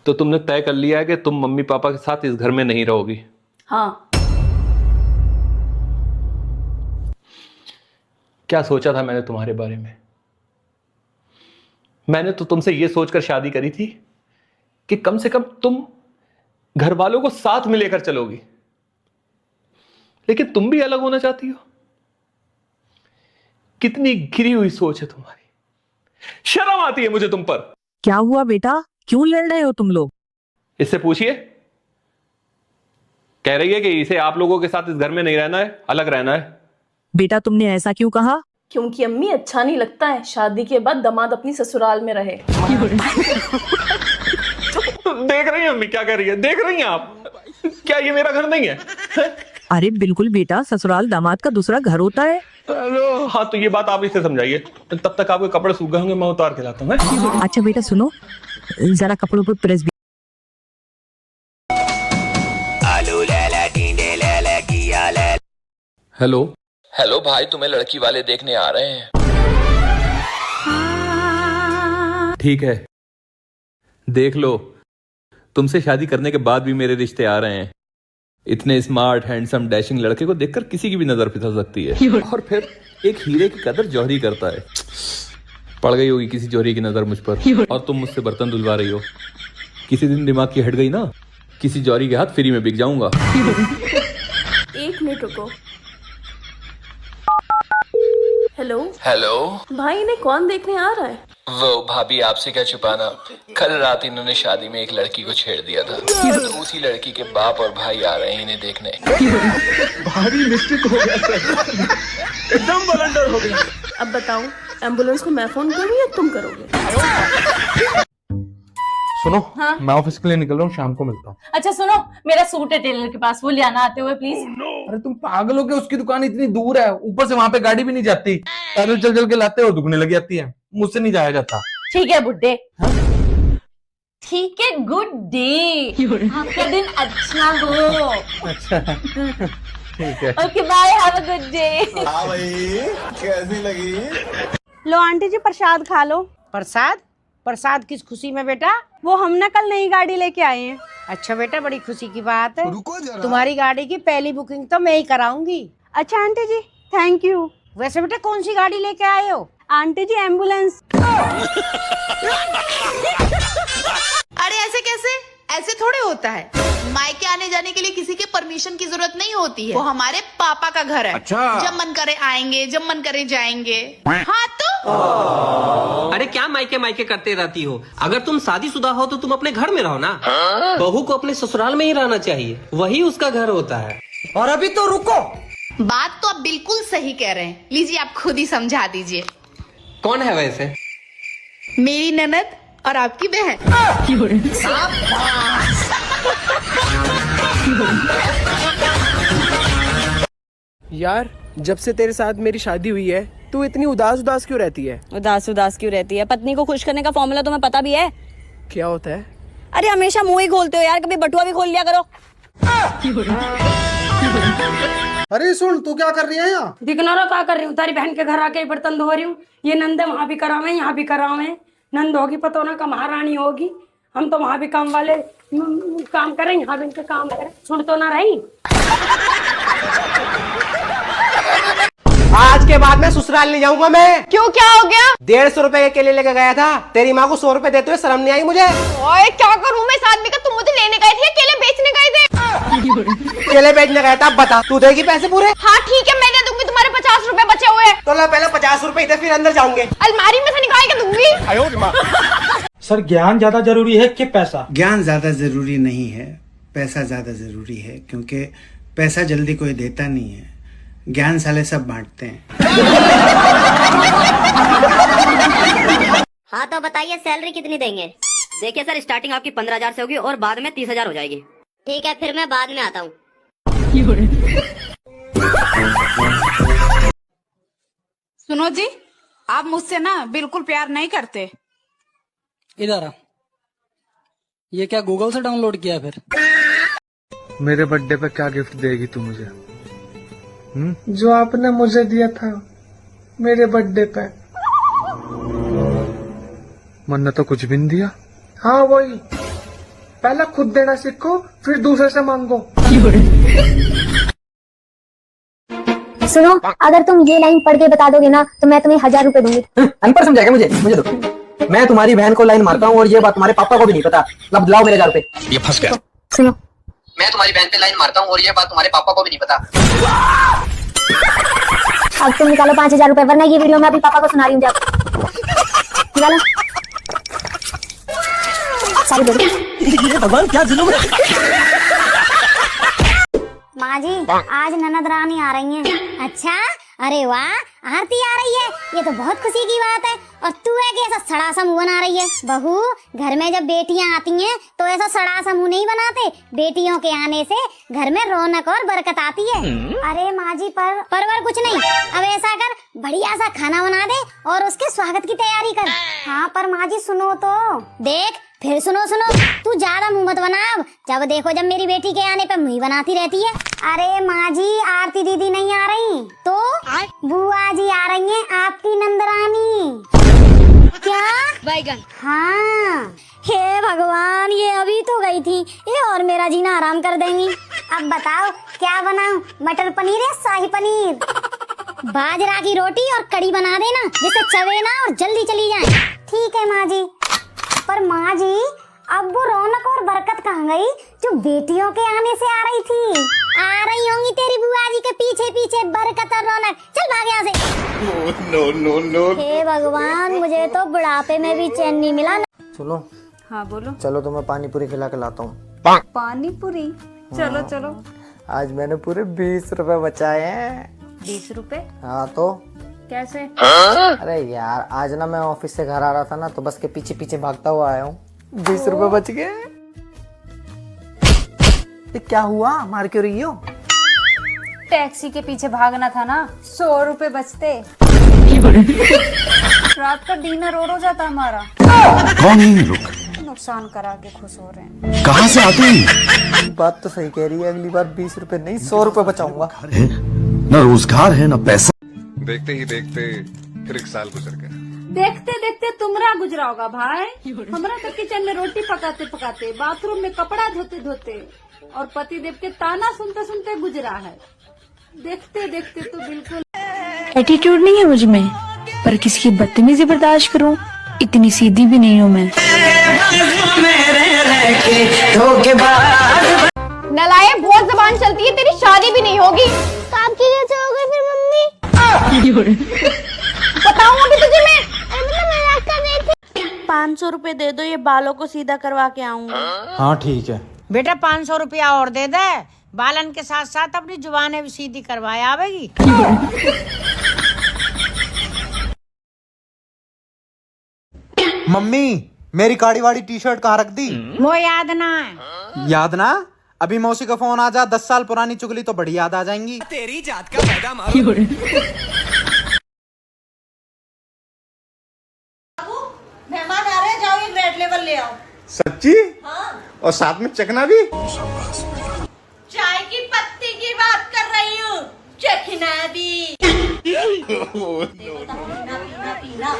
तो तुमने तय कर लिया है कि तुम मम्मी पापा के साथ इस घर में नहीं रहोगी? हाँ। क्या सोचा था मैंने तुम्हारे बारे में? मैंने तो तुमसे यह सोचकर शादी करी थी कि कम से कम तुम घर वालों को साथ में लेकर चलोगी, लेकिन तुम भी अलग होना चाहती हो। कितनी गिरी हुई सोच है तुम्हारी। शर्म आती है मुझे तुम पर। क्या हुआ बेटा, क्यों लड़ रहे हो तुम लोग? इससे पूछिए। कह रही है कि इसे आप लोगों के साथ इस घर में नहीं रहना है, अलग रहना है। बेटा तुमने ऐसा क्यों कहा? क्योंकि अम्मी अच्छा नहीं लगता है शादी के बाद दामाद अपनी ससुराल में रहे। देख रही हैं अम्मी क्या कह रही है? देख रही हैं आप? क्या ये मेरा घर नहीं है? अरे बिल्कुल बेटा, ससुराल दामाद का दूसरा घर होता है। हाँ तो ये बात आप इसे समझाइए। तब तक आपके कपड़े सूख गए होंगे, मैं उतार के लाता हूँ। अच्छा बेटा सुनो, जरा कपड़ों पर प्रेस भी। हेलो हेलो भाई, तुम्हें लड़की वाले देखने आ रहे हैं। ठीक है, देख लो। तुमसे शादी करने के बाद भी मेरे रिश्ते आ रहे हैं। इतने स्मार्ट हैंडसम डैशिंग लड़के को देखकर किसी की भी नजर फिसल सकती है। और फिर एक हीरे की कदर जौहरी करता है। पड़ गई होगी किसी जौहरी की नजर मुझ पर, और तुम मुझसे बर्तन धुलवा रही हो। किसी दिन दिमाग की हट गई ना, किसी जौहरी के हाथ फ्री में बिक जाऊंगा। 1 मिनट रुको। हेलो हेलो भाई, इन्हें कौन देखने आ रहा है? वो भाभी, आपसे क्या छुपाना, कल रात इन्होंने शादी में एक लड़की को छेड़ दिया था। तो उसी लड़की के बाप और भाई आ रहे हैं इन्हें देखने। भारी मिस्टेक हो गया सर, एकदम ब्लंडर हो गई। अब बताओ, एम्बुलेंस को मैं फोन करूँ या तुम करोगे? सुनो, हाँ? मैं ऑफिस के लिए निकल रहा हूँ, शाम को मिलता हूँ। अच्छा सुनो, मेरा सूट है टेलर के पास, वो ले आना आते हुए प्लीज। अरे तुम पागल हो क्या? उसकी दुकान इतनी दूर है, ऊपर से वहां पे गाड़ी भी नहीं जाती। पैदल चल चल के लाते हो, दुखने लग जाती है। मुझसे नहीं जाया जाता। ठीक है बुड्ढे। ठीक है, गुड डे, आपका दिन अच्छा हो। अच्छा ठीक है। Okay bye, have a good day. हाँ भाई, कैसी लगी? लो आंटी जी, प्रसाद खा लो। प्रसाद? प्रसाद किस खुशी में बेटा? वो हम ना कल नई गाड़ी लेके आए हैं। अच्छा बेटा, बड़ी खुशी की बात है। रुको जरा। तुम्हारी गाड़ी की पहली बुकिंग तो मैं ही कराऊंगी। अच्छा आंटी जी, थैंक यू। वैसे बेटा कौन सी गाड़ी लेके आए हो? आंटी जी, एम्बुलेंस। अरे ऐसे कैसे? ऐसे थोड़े होता है। मायके आने जाने के लिए किसी के परमिशन की जरूरत नहीं होती है। वो हमारे पापा का घर है। अच्छा। जब मन करे आएंगे, जब मन करे जाएंगे। हाँ तो अरे क्या मायके मायके करते रहती हो? अगर तुम शादीशुदा हो तो तुम अपने घर में रहो ना। बहू को अपने ससुराल में ही रहना चाहिए, वही उसका घर होता है। और अभी तो रुको, बात तो आप बिल्कुल सही कह रहे हैं। लीजिए आप खुद ही समझा दीजिए। कौन है वैसे? मेरी ननद और आपकी बहन। यार, जब से तेरे साथ मेरी शादी हुई है, तू इतनी उदास उदास क्यों रहती है? उदास उदास क्यों रहती है? पत्नी को खुश करने का फॉर्मूला तुम्हें पता भी है? क्या होता है? अरे हमेशा मुंह ही खोलते हो यार, कभी बटुआ भी खोल लिया करो। अरे सुन, तू क्या कर रही है यहाँ? दिखना रहा क्या कर रही हूँ? तारी बहन के घर आके बर्तन धो रही हूँ। ये नंदे वहाँ भी करावे, यहाँ भी करावे। नंद होगी पता ना, का महारानी होगी। हम तो वहाँ भी काम वाले काम करें, यहाँ भी इनके काम करें। सुन तो ना रही। आज के बाद मैं ससुराल नहीं जाऊंगा मैं। क्यों, क्या हो गया? 150 रुपए के केले लेके गया था, तेरी माँ को 100 रुपए देते हुए शर्म नहीं आई मुझे? ओए क्या करूँ मैं इस आदमी का? तुम मुझे लेने गए थे या केले बेचने गए थे? केले बेचने गया था। बता, तू देगी पैसे पूरे? हाँ ठीक है, मैं दे दूंगी। तुम्हारे 50 रुपए बचे हुए। तो ला पहले 50 रुपए इधर, फिर अंदर जाऊंगे। अलमारी में से निकाल के दूंगी। सर, ज्ञान ज्यादा जरूरी है कि पैसा? ज्ञान ज्यादा जरूरी नहीं है, पैसा ज्यादा जरूरी है। क्योंकि पैसा जल्दी कोई देता नहीं है, ज्ञान साले सब बांटते हैं। हाँ तो बताइए, सैलरी कितनी देंगे? देखिए सर, स्टार्टिंग आपकी 15,000 से होगी और बाद में 30,000 हो जाएगी। ठीक है, फिर मैं बाद में आता हूँ। सुनो जी, आप मुझसे ना बिल्कुल प्यार नहीं करते। इधर आ। ये क्या गूगल से डाउनलोड किया फिर? मेरे बर्थडे पे क्या गिफ्ट देगी तू मुझे? जो आपने मुझे दिया था मेरे बर्थडे पे। मन ने तो कुछ भी नहीं दिया। हाँ वही, पहले खुद देना सीखो, फिर दूसरे से मांगो। सुनो, अगर तुम ये लाइन पढ़ के बता दोगे ना तो मैं तुम्हें 1000 रुपए दूंगी। अनपढ़ समझाएगा मुझे दो। मैं तुम्हारी बहन को लाइन मारता हूँ और ये बात तुम्हारे पापा को भी नहीं पता। लब लाओ मेरे 1000 रुपए। ये फंस गया। सुनो, मैं तुम्हारी बहन पे लाइन मारता हूँ और ये बात तुम्हारे पापा को भी नहीं पता। अब तुम निकालो 5000 रुपए, वरना ये वीडियो मैं अभी पापा को सुना रही हूँ। निकालो सारी दे दो। भगवान क्या जुलूम है। माँ जी, आज ननद रानी आ रही हैं। अच्छा, अरे वाह, आरती आ रही है, ये तो बहुत खुशी की बात है। और तू है कि ऐसा सड़ा सा मुंह बना रही है। बहू, घर में जब बेटियां आती हैं तो ऐसा सड़ा सा मुंह नहीं बनाते। बेटियों के आने से घर में रौनक और बरकत आती है। अरे माँ जी, परवर कुछ नहीं, अब ऐसा कर, बढ़िया सा खाना बना दे और उसके स्वागत की तैयारी कर। हाँ पर माँ जी सुनो तो, देख फिर सुनो, तू ज्यादा मुंह मत बना। जब देखो जब मेरी बेटी के आने पे मुंह बनाती रहती है। अरे माँ जी, आरती दीदी नहीं आ रही तो बुआ जी आ रही हैं, आपकी नंदरानी। क्या बैगन? हाँ। हे भगवान, ये अभी तो गई थी, ये और मेरा जीना आराम कर देंगी। अब बताओ क्या बनाऊं, मटर पनीर या शाही पनीर? बाजरा की रोटी और कड़ी बना देना, जिससे चवे ना और जल्दी चली जाए। ठीक है माँ जी। पर माँ जी, अब वो रौनक और बरकत कहाँ गई जो बेटियों के आने से आ रही थी? आ रही होंगी तेरी बुआ जी के पीछे पीछे बरकत और रौनक। चल भाग यहाँ से। नो। हे भगवान, मुझे तो बुढ़ापे में भी चैन नहीं मिला। सुनो। हाँ बोलो। चलो तुम्हें पानी पूरी खिला के लाता हूँ। पानी पूरी? चलो चलो। आज मैंने पूरे 20 रुपए बचाए हैं। 20 रुपए? हाँ तो कैसे? अरे यार, आज ना मैं ऑफिस से घर आ रहा था ना, तो बस के पीछे पीछे भागता हुआ आया हूँ। 20 रुपए बच गए। ये क्या हुआ, मार क्यों रही हो? टैक्सी के पीछे भागना था ना, 100 रुपए बचते। रात का डिनर और हो जाता हमारा। कौन है ये लोग? नुकसान करा के खुश हो रहे हैं। कहाँ से आते हैं? बात तो सही कह रही है, अगली बार 20 रुपए नहीं 100 रुपए बचाऊंगा। न रोजगार है न पैसा। देखते ही देखते फिर 1 साल गुजर गया। देखते देखते तुमरा गुजरा होगा भाई। हमारा तो किचन में रोटी पकाते पकाते, बाथरूम में कपड़ा धोते धोते और पतिदेव के ताना सुनते सुनते गुजरा है। देखते देखते तो बिल्कुल एटीट्यूड नहीं है मुझ में, पर किसी की बदतमीजी बर्दाश्त करूं, इतनी सीधी भी नहीं हूँ मैं। नलायक, बहुत जबान चलती है, तेरी शादी भी नहीं होगी। आपकी कैसे हो गई फिर मम्मी? बताऊं अभी तुझे मैं? मजाक कर रही थी। 500 रुपए दे दो, ये बालों को सीधा करवा के आऊंगा। हाँ ठीक है बेटा, 500 रुपया और दे दे, बालन के साथ साथ अपनी जुबानें भी सीधी करवाए आवेगी। मम्मी, मेरी काड़ी वाड़ी टी शर्ट कहाँ रख दी? वो याद ना है? याद ना? अभी मौसी का फोन आ जा, 10 साल पुरानी चुगली तो बड़ी याद आ जाएंगी। तेरी जात का फायदा मारो। मेहमान आ रहे हैं, जाओ ये रेड लेवल ले आओ। सच्ची? हाँ। और साथ में चखना भी? चाय की पत्ती की बात कर रही हूँ, चखना भी। पीना पीना पीना।